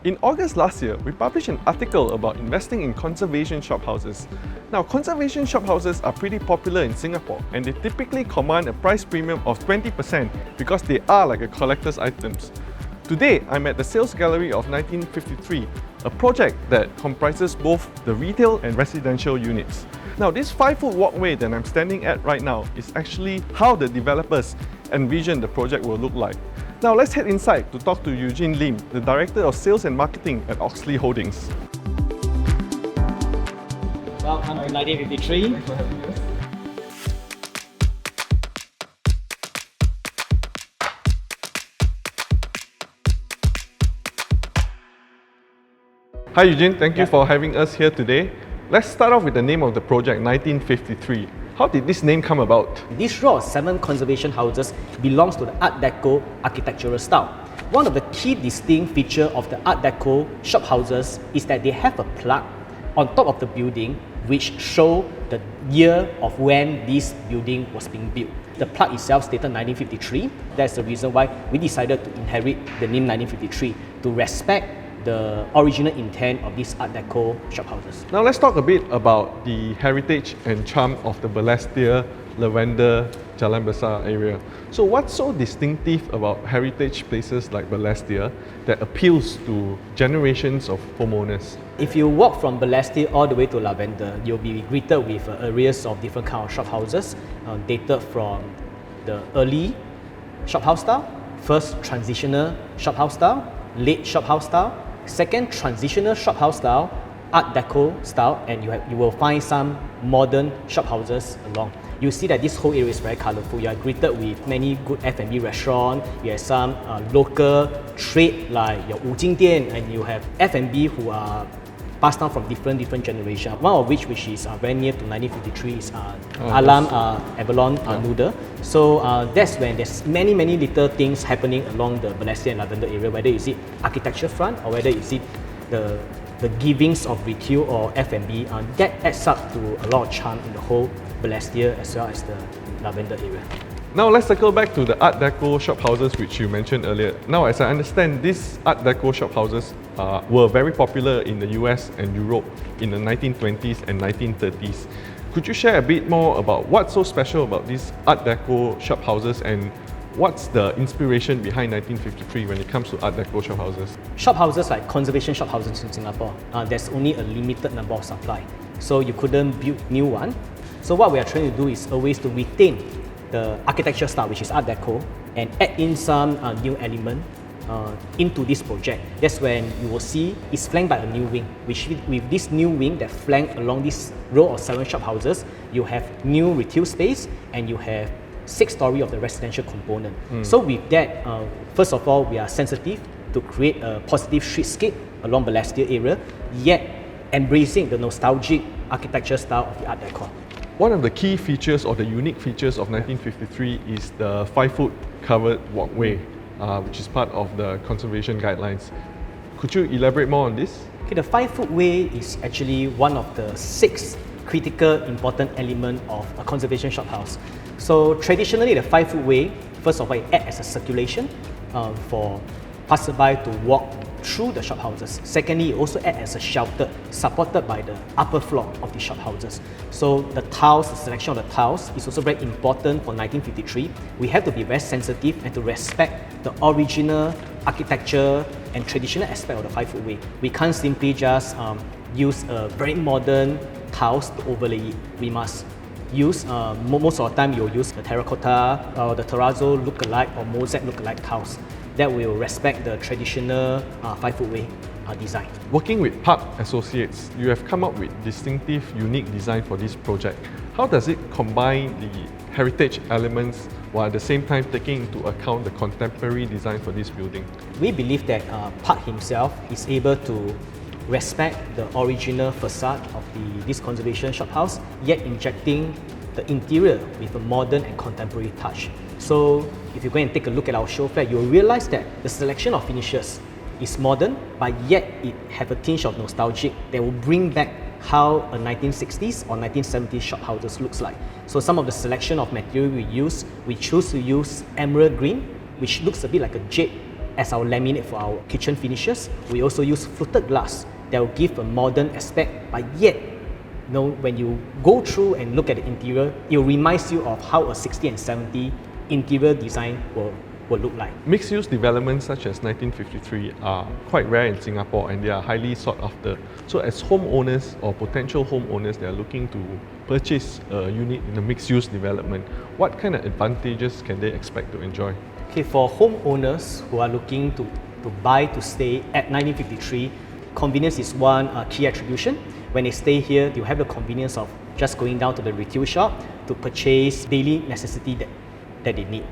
In August last year, we published an article about investing in conservation shophouses. Now, conservation shophouses are pretty popular in Singapore and they typically command a price premium of 20% because they are like a collector's items. Today, I'm at the Sales Gallery of 1953, a project that comprises both the retail and residential units. Now, this 5-foot walkway that I'm standing at right now is actually how the developers envisioned the project will look like. Now, let's head inside to talk to Eugene Lim, the Director of Sales and Marketing at Oxley Holdings. Welcome to 1953. Thanks for having us. Hi Eugene, thank you for having us here today. Let's start off with the name of the project, 1953. How did this name come about? This row of 7 conservation houses belongs to the Art Deco architectural style. One of the key distinct features of the Art Deco shophouses is that they have a plaque on top of the building which show the year of when this building was being built. The plaque itself stated 1953. That's the reason why we decided to inherit the name 1953 to respect the original intent of these Art Deco shophouses. Now let's talk a bit about the heritage and charm of the Balestier, Lavender, Jalan Besar area. So what's so distinctive about heritage places like Balestier that appeals to generations of homeowners? If you walk from Balestier all the way to Lavender, you'll be greeted with arrays of different kind of shophouses dated from the early shophouse style, first transitional shophouse style, late shophouse style, second transitional shophouse style, Art Deco style, and you will find some modern shophouses along. You see that this whole area is very colourful. You are greeted with many good F&B restaurants. You have some local trade like your Wujing Dian, and you have F&B who are passed down from different generations. One of which is very near to 1953 is Alam Abalone Noodle. So that's when there's many little things happening along the Balestier and Lavender area, whether you see architecture front or whether you see the givings of retail or F&B, that adds up to a lot of charm in the whole Balestier as well as the Lavender area. Now let's circle back to the Art Deco shophouses which you mentioned earlier. Now, as I understand, these Art Deco shophouses were very popular in the US and Europe in the 1920s and 1930s. Could you share a bit more about what's so special about these Art Deco shophouses and what's the inspiration behind 1953 when it comes to Art Deco shophouses? Shophouses like conservation shophouses in Singapore, there's only a limited number of supply. So you couldn't build new one. So what we are trying to do is always to retain the architecture style, which is Art Deco, and add in some new element into this project. That's when you will see it's flanked by a new wing, which with this new wing that flank along this row of 7 shophouses, you have new retail space and you have 6 stories of the residential component. So with that, first of all, we are sensitive to create a positive streetscape along Balestier area, yet embracing the nostalgic architecture style of the Art Deco. One of the key features or the unique features of 1953 is the 5-foot covered walkway, which is part of the conservation guidelines. Could you elaborate more on this? Okay, the 5-foot way is actually one of the 6 critical important elements of a conservation shophouse. So traditionally, the 5-foot way, first of all, it acts as a circulation for passerby to walk through the shophouses. Secondly, it also acts as a shelter supported by the upper floor of the shophouses. So the tiles, the selection of the tiles is also very important for 1953. We have to be very sensitive and to respect the original architecture and traditional aspect of the 5-foot way. We can't simply just use a very modern tiles to overlay it. We must use, most of the time you'll use the terracotta or the terrazzo look-alike or mosaic look-alike tiles that will respect the traditional 5-foot way design. Working with Park Associates, you have come up with distinctive, unique design for this project. How does it combine the heritage elements while at the same time taking into account the contemporary design for this building? We believe that Park himself is able to respect the original facade of this conservation shophouse, yet injecting the interior with a modern and contemporary touch. So if you go and take a look at our show floor, you'll realize that the selection of finishes is modern, but yet it have a tinge of nostalgic that will bring back how a 1960s or 1970s shophouses looks like. So some of the selection of material we choose to use emerald green, which looks a bit like a jade as our laminate for our kitchen finishes. We also use fluted glass that will give a modern aspect, but yet, when you go through and look at the interior, it reminds you of how a 60 and 70 interior design will look like. Mixed-use developments such as 1953 are quite rare in Singapore and they are highly sought after. So as homeowners or potential homeowners that are looking to purchase a unit in a mixed-use development, what kind of advantages can they expect to enjoy? Okay, for homeowners who are looking to buy to stay at 1953, convenience is one key attribution. When they stay here, they'll have the convenience of just going down to the retail shop to purchase daily necessity that they need.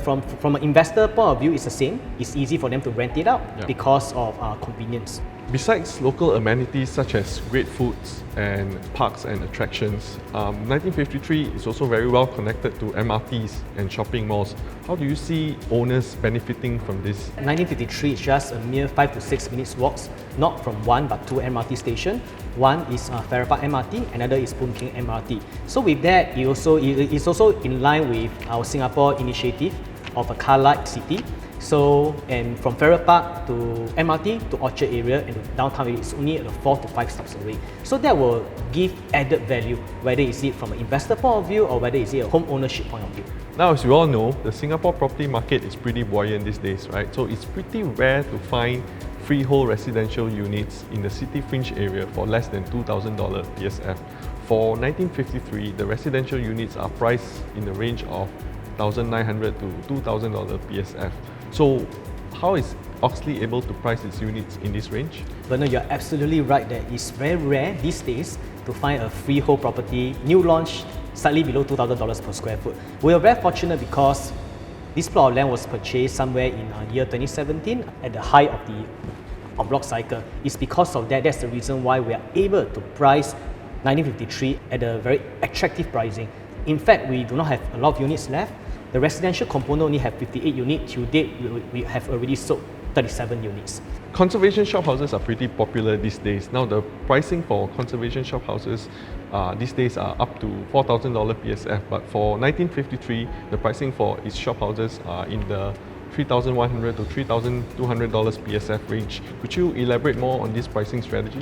From an investor point of view, it's the same. It's easy for them to rent it out because of convenience. Besides local amenities such as great foods and parks and attractions, 1953 is also very well connected to MRTs and shopping malls. How do you see owners benefiting from this? 1953 is just a mere 5 to 6 minutes walks, not from one but two MRT stations. One is Farrer Park MRT, another is Boon Keng MRT. So with that, it's also in line with our Singapore initiative of a car-light city. So, and from Farrer Park to MRT to Orchard area and downtown, it's only 4 to 5 stops away. So that will give added value, whether it's it from an investor point of view or whether it's a home ownership point of view. Now, as you all know, the Singapore property market is pretty buoyant these days, right? So it's pretty rare to find freehold residential units in the city fringe area for less than $2,000 PSF. For 1953, the residential units are priced in the range of $1,900 to $2,000 PSF. So how is Oxley able to price its units in this range? Bernard, you're absolutely right that it's very rare these days to find a freehold property, new launch, slightly below $2,000 per square foot. We are very fortunate because this plot of land was purchased somewhere in year 2017 at the height of the en bloc cycle. It's because of that, that's the reason why we are able to price 1953 at a very attractive pricing. In fact, we do not have a lot of units left. The residential component only have 58 units. To date, we have already sold 37 units. Conservation shophouses are pretty popular these days. Now, the pricing for conservation shophouses these days are up to $4,000 PSF, but for 1953, the pricing for its shophouses are in the $3,100 to $3,200 PSF range. Could you elaborate more on this pricing strategy?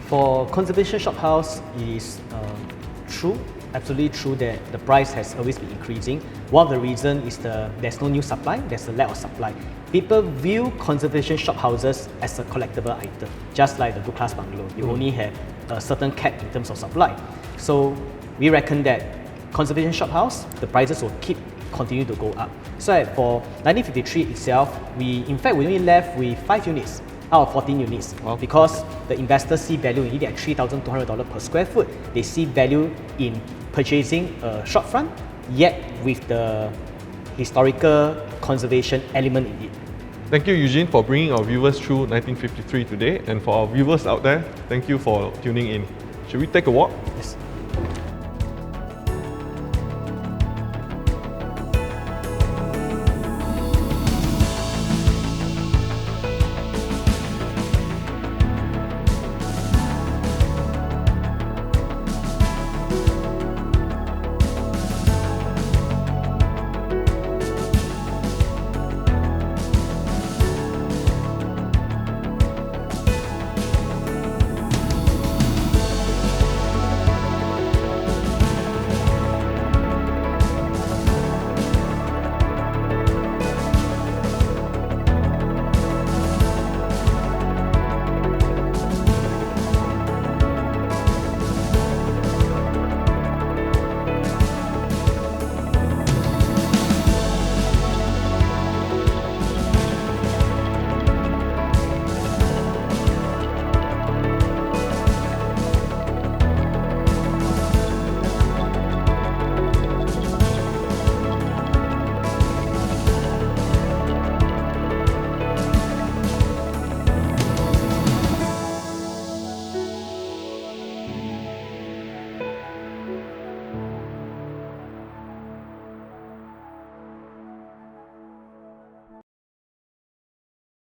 For conservation shophouse, it is true, absolutely true that the price has always been increasing. One of the reasons is there's no new supply, there's a lack of supply. People view conservation shophouses as a collectible item, just like the good class bungalow. You only have a certain cap in terms of supply. So we reckon that conservation shophouse, the prices will continue to go up. So for 1953 itself, we only left with 5 units out of 14 units. Wow. Because the investors see value in it at $3,200 per square foot. They see value in purchasing a shop front, yet with the historical conservation element in it. Thank you, Eugene, for bringing our viewers through 1953 today. And for our viewers out there, thank you for tuning in. Should we take a walk? Yes.